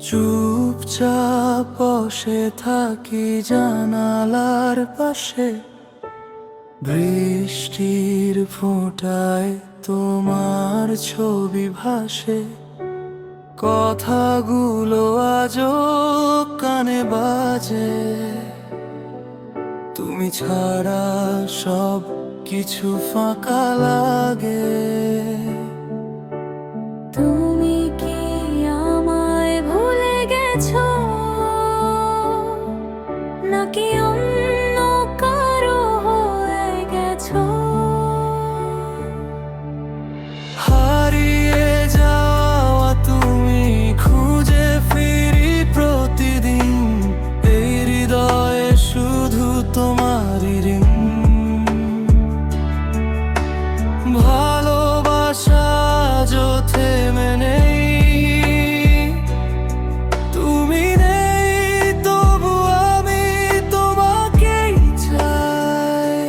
চুপচাপ বসে থাকি জানালার পাশে, বৃষ্টির ফোঁটায় তোমার ছবি ভাসে। কথাগুলো আজও কানে বাজে, তুমি ছাড়া সব কিছু ফাঁকা লাগে। তুমি কি আমায় ভুলে গেছো, নাকি অন্য কারো হয়ে গেছো? হারিয়ে যাওয়া তুমি খুঁজে ফিরি প্রতিদিন, এই হৃদয়ে শুধু তোমারই ঋণ। ভালোবাসা যো থেমে নেই, তুমি নেই তবু আমি তোমাকেই চাই।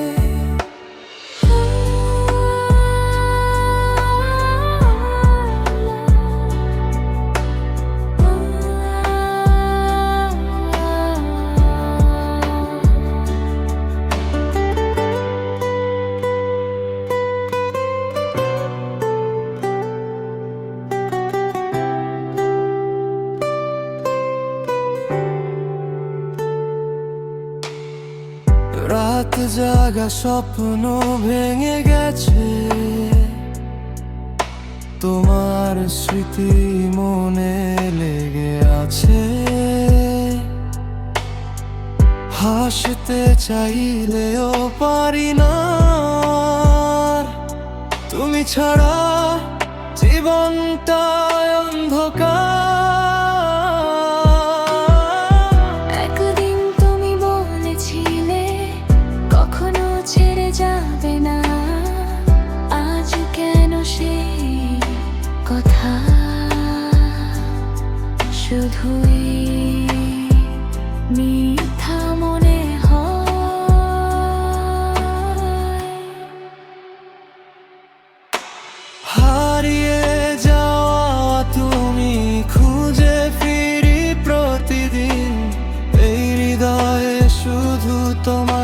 রাত জাগা স্বপ্ন ভেঙে গেছে, তোমার স্মৃতি মনে লেগে আছে। হাসতে চাইলেও পারি না, তুমি ছাড়া জীবনটা অন্ধকার। একদিন তুমি বলেছিলে কখনো ছেড়ে যাবে না, আজ কেন সেই কথা শুধুই মিথ্যা মনে হয়? হারিয়ে যাওয়া তুমি খুঁজে ফিরি প্রতিদিন, এই হৃদয়ে শুধু তোমার